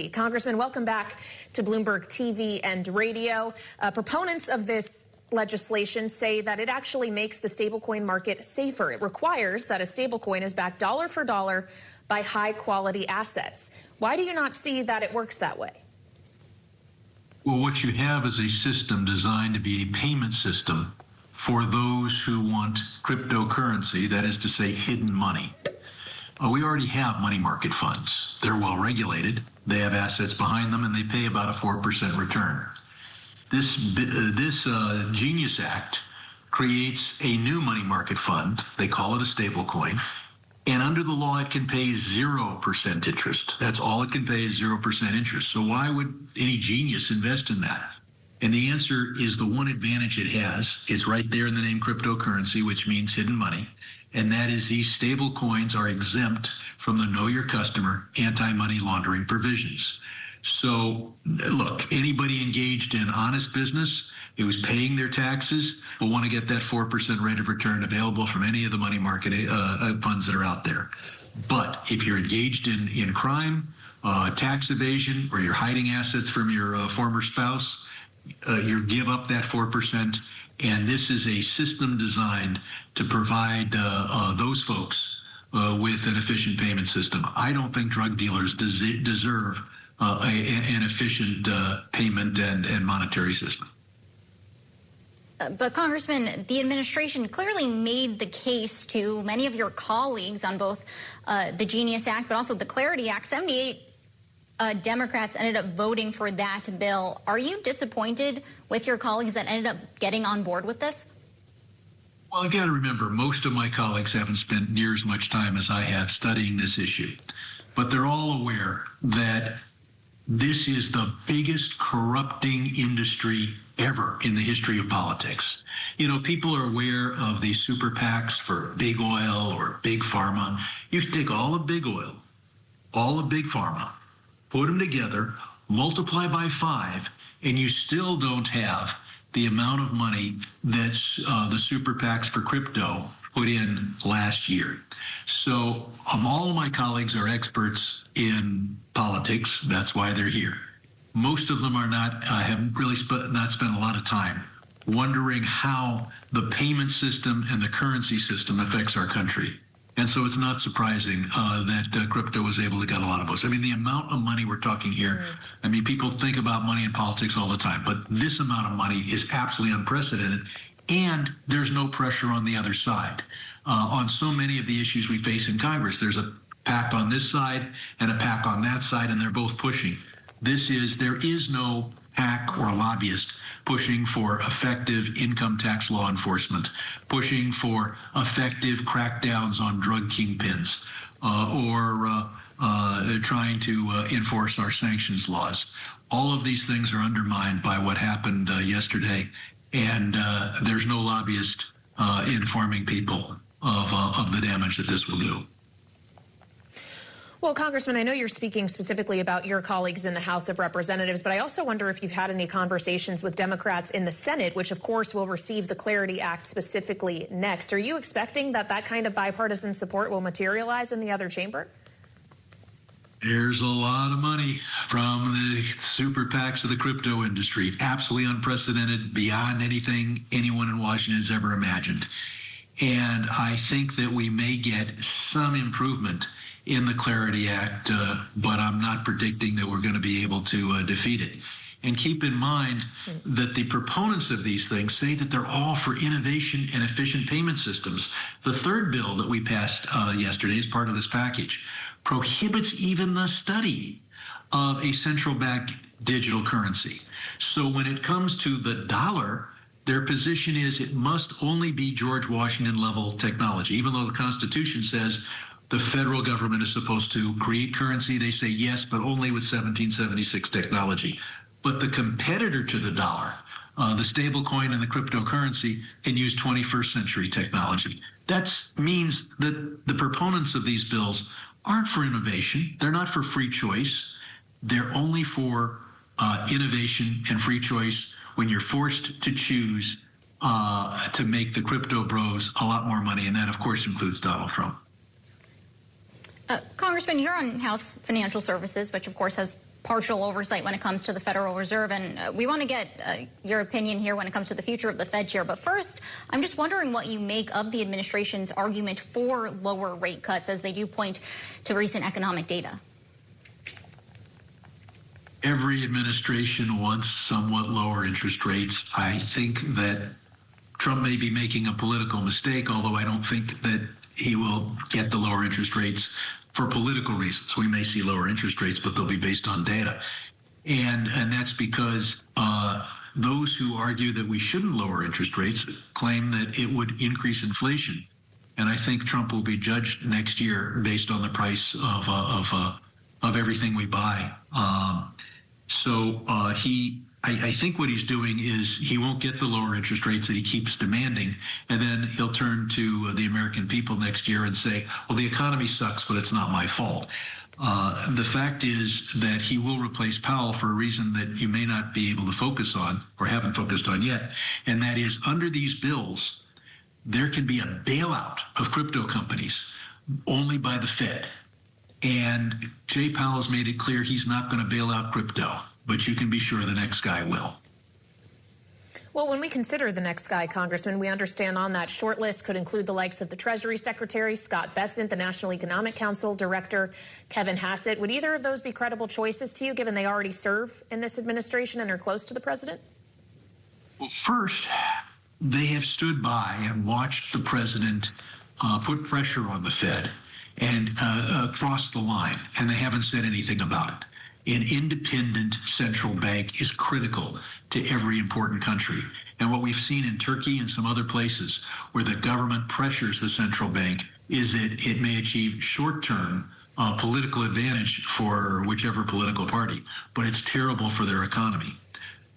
Congressman, welcome back to Bloomberg TV and radio. Proponents of this legislation say that it actually makes the stablecoin market safer. It requires that a stablecoin is backed dollar for dollar by high-quality assets. Why do you not see that it works that way? Well, what you have is a system designed to be a payment system for those who want cryptocurrency, that is to say, hidden money. We already have money market funds. They're well regulated. They have assets behind them, and they pay about a 4% return. This Genius Act creates a new money market fund. They call it a stable coin. And under the law, it can pay 0% interest. That's all it can pay is 0% interest. So why would any genius invest in that? And the answer is the one advantage it has. It's right there in the name cryptocurrency, which means hidden money. And that is these stable coins are exempt from the Know Your Customer anti-money laundering provisions. So, look, anybody engaged in honest business who is paying their taxes will want to get that 4% rate of return available from any of the money market funds that are out there. But if you're engaged in crime, tax evasion, or you're hiding assets from your former spouse, you give up that 4%. And this is a system designed to provide those folks with an efficient payment system. I don't think drug dealers deserve an efficient payment and monetary system. But, Congressman, the administration clearly made the case to many of your colleagues on both the Genius Act but also the Clarity Act. 78 Democrats ended up voting for that bill. Are you disappointed with your colleagues that ended up getting on board with this? Well, I got to remember, most of my colleagues haven't spent near as much time as I have studying this issue. But they're all aware that this is the biggest corrupting industry ever in the history of politics. You know, people are aware of these super PACs for big oil or big pharma. You can take all of big oil, all of big pharma, put them together, multiply by 5, and you still don't have the amount of money that the super PACs for crypto put in last year. So all of my colleagues are experts in politics. That's why they're here. Most of them are not, have really not spent a lot of time wondering how the payment system and the currency system affects our country. And so it's not surprising that crypto was able to get a lot of votes. I mean, the amount of money we're talking here, I mean, people think about money in politics all the time, but this amount of money is absolutely unprecedented, and there's no pressure on the other side. On so many of the issues we face in Congress, there's a PAC on this side and a PAC on that side, and they're both pushing. There is no PAC or lobbyist pushing for effective income tax law enforcement, pushing for effective crackdowns on drug kingpins, or trying to enforce our sanctions laws. All of these things are undermined by what happened yesterday, and there's no lobbyist informing people of the damage that this will do. Well, Congressman, I know you're speaking specifically about your colleagues in the House of Representatives, but I also wonder if you've had any conversations with Democrats in the Senate, which, of course, will receive the Clarity Act specifically next. Are you expecting that that kind of bipartisan support will materialize in the other chamber? There's a lot of money from the super PACs of the crypto industry. Absolutely unprecedented, beyond anything anyone in Washington has ever imagined. And I think that we may get some improvement in the Clarity Act, but I'm not predicting that we're going to be able to defeat it. And keep in mind that the proponents of these things say that they're all for innovation and efficient payment systems. The third bill that we passed yesterday as part of this package prohibits even the study of a central bank digital currency. So when it comes to the dollar, their position is it must only be George Washington level technology, even though the Constitution says the federal government is supposed to create currency. They say yes, but only with 1776 technology. But the competitor to the dollar, the stable coin and the cryptocurrency, can use 21st century technology. That means that the proponents of these bills aren't for innovation. They're not for free choice. They're only for innovation and free choice when you're forced to choose to make the crypto bros a lot more money. And that, of course, includes Donald Trump. Congressman, you're on House Financial Services, which, of course, has partial oversight when it comes to the Federal Reserve. And we want to get your opinion here when it comes to the future of the Fed chair. But first, I'm just wondering what you make of the administration's argument for lower rate cuts as they do point to recent economic data. Every administration wants somewhat lower interest rates. I think that Trump may be making a political mistake, although I don't think that he will get the lower interest rates for political reasons. We may see lower interest rates, but they'll be based on data. And that's because those who argue that we shouldn't lower interest rates claim that it would increase inflation. And I think Trump will be judged next year based on the price of everything we buy. I think what he's doing is he won't get the lower interest rates that he keeps demanding, and then he'll turn to the American people next year and say, well, the economy sucks, but it's not my fault. The fact is that he will replace Powell for a reason that you may not be able to focus on or haven't focused on yet, and that is under these bills, there can be a bailout of crypto companies only by the Fed. And Jay Powell has made it clear he's not going to bail out crypto, but you can be sure the next guy will. Well, when we consider the next guy, Congressman, we understand on that short list could include the likes of the Treasury Secretary, Scott Bessent, the National Economic Council Director, Kevin Hassett. Would either of those be credible choices to you, given they already serve in this administration and are close to the president? Well, first, they have stood by and watched the president put pressure on the Fed and cross the line, and they haven't said anything about it. An independent central bank is critical to every important country. And what we've seen in Turkey and some other places where the government pressures the central bank is that it may achieve short-term political advantage for whichever political party, but it's terrible for their economy.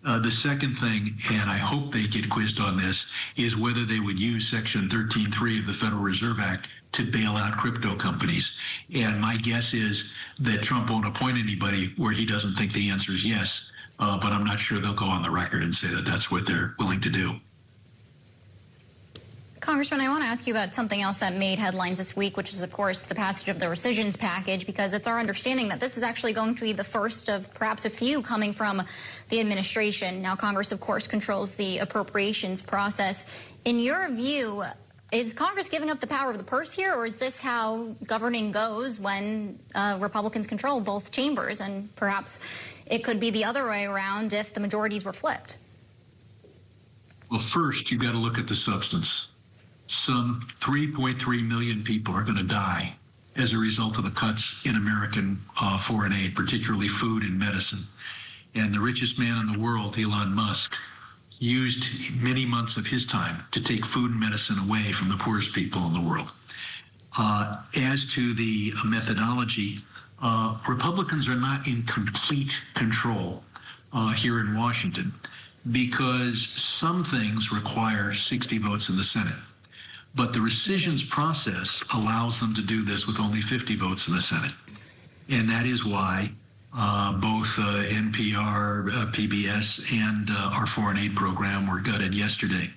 The second thing, and I hope they get quizzed on this, is whether they would use Section 13.3 of the Federal Reserve Act to bail out crypto companies. And my guess is that Trump won't appoint anybody where he doesn't think the answer is yes. But I'm not sure they'll go on the record and say that that's what they're willing to do. Congressman, I want to ask you about something else that made headlines this week, which is, of course, the passage of the rescissions package, because it's our understanding that this is actually going to be the first of perhaps a few coming from the administration. Now, Congress, of course, controls the appropriations process. In your view, is Congress giving up the power of the purse here, or is this how governing goes when Republicans control both chambers? And perhaps it could be the other way around if the majorities were flipped. Well, first, you've got to look at the substance. Some 3.3 million people are going to die as a result of the cuts in American foreign aid, particularly food and medicine. And the richest man in the world, Elon Musk, used many months of his time to take food and medicine away from the poorest people in the world. As to the methodology, Republicans are not in complete control here in Washington because some things require 60 votes in the Senate. But the rescissions process allows them to do this with only 50 votes in the Senate. And that is why both NPR, PBS, and our foreign aid program were gutted yesterday.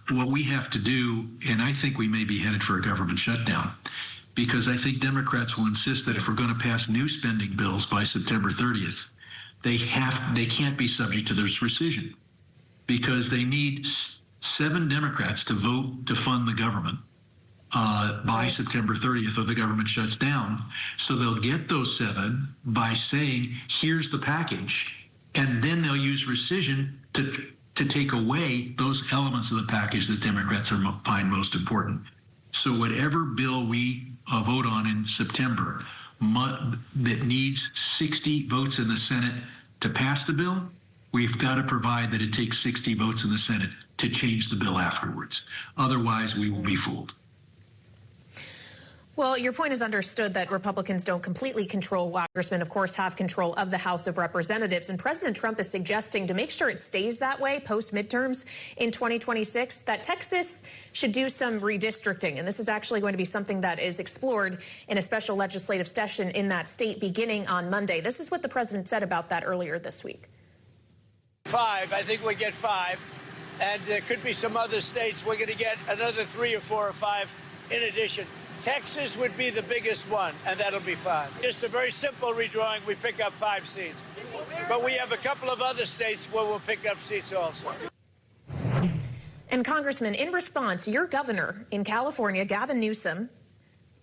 What we have to do, and I think we may be headed for a government shutdown, because I think Democrats will insist that if we're going to pass new spending bills by September 30th, they can't be subject to this rescission, because they need 7 Democrats to vote to fund the government by September 30th, or the government shuts down. So they'll get those 7 by saying, here's the package, and then they'll use rescission to take away those elements of the package that Democrats find most important. So whatever bill we vote on in September that needs 60 votes in the Senate to pass the bill, we've got to provide that it takes 60 votes in the Senate to change the bill afterwards. Otherwise, we will be fooled. Well, your point is understood that Republicans don't completely control Congressmen, of course, have control of the House of Representatives. And President Trump is suggesting to make sure it stays that way post-midterms in 2026, that Texas should do some redistricting. And this is actually going to be something that is explored in a special legislative session in that state beginning on Monday. This is what the president said about that earlier this week. 5, I think we get 5. And there could be some other states we're going to get another 3 or 4 or 5 in addition. Texas would be the biggest one, and that'll be fine. Just a very simple redrawing. We pick up 5 seats. But we have a couple of other states where we'll pick up seats also. And Congressman, in response, your governor in California, Gavin Newsom,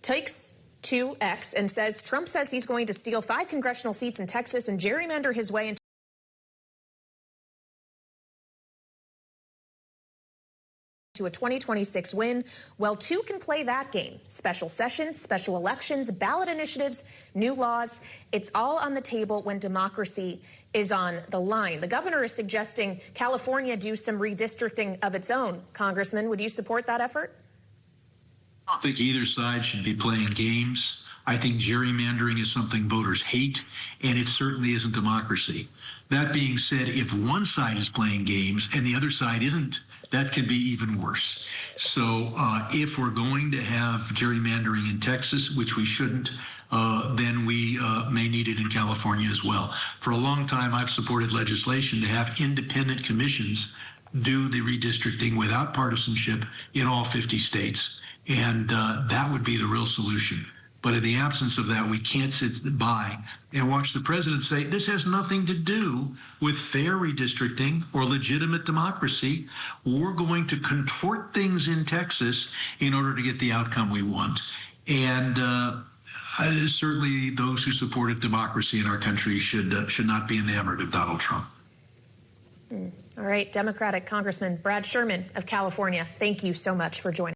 takes to X and says Trump says he's going to steal 5 congressional seats in Texas and gerrymander his way into a 2026 win. Well, 2 can play that game. Special sessions, special elections, ballot initiatives, new laws. It's all on the table when democracy is on the line. The governor is suggesting California do some redistricting of its own. Congressman, would you support that effort? I don't think either side should be playing games. I think gerrymandering is something voters hate, and it certainly isn't democracy. That being said, if one side is playing games and the other side isn't, that could be even worse. So if we're going to have gerrymandering in Texas, which we shouldn't, then we may need it in California as well. For a long time, I've supported legislation to have independent commissions do the redistricting without partisanship in all 50 states. And that would be the real solution. But in the absence of that, we can't sit by and watch the president say, this has nothing to do with fair redistricting or legitimate democracy. We're going to contort things in Texas in order to get the outcome we want. And certainly those who supported democracy in our country should not be enamored of Donald Trump. All right, Democratic Congressman Brad Sherman of California, thank you so much for joining.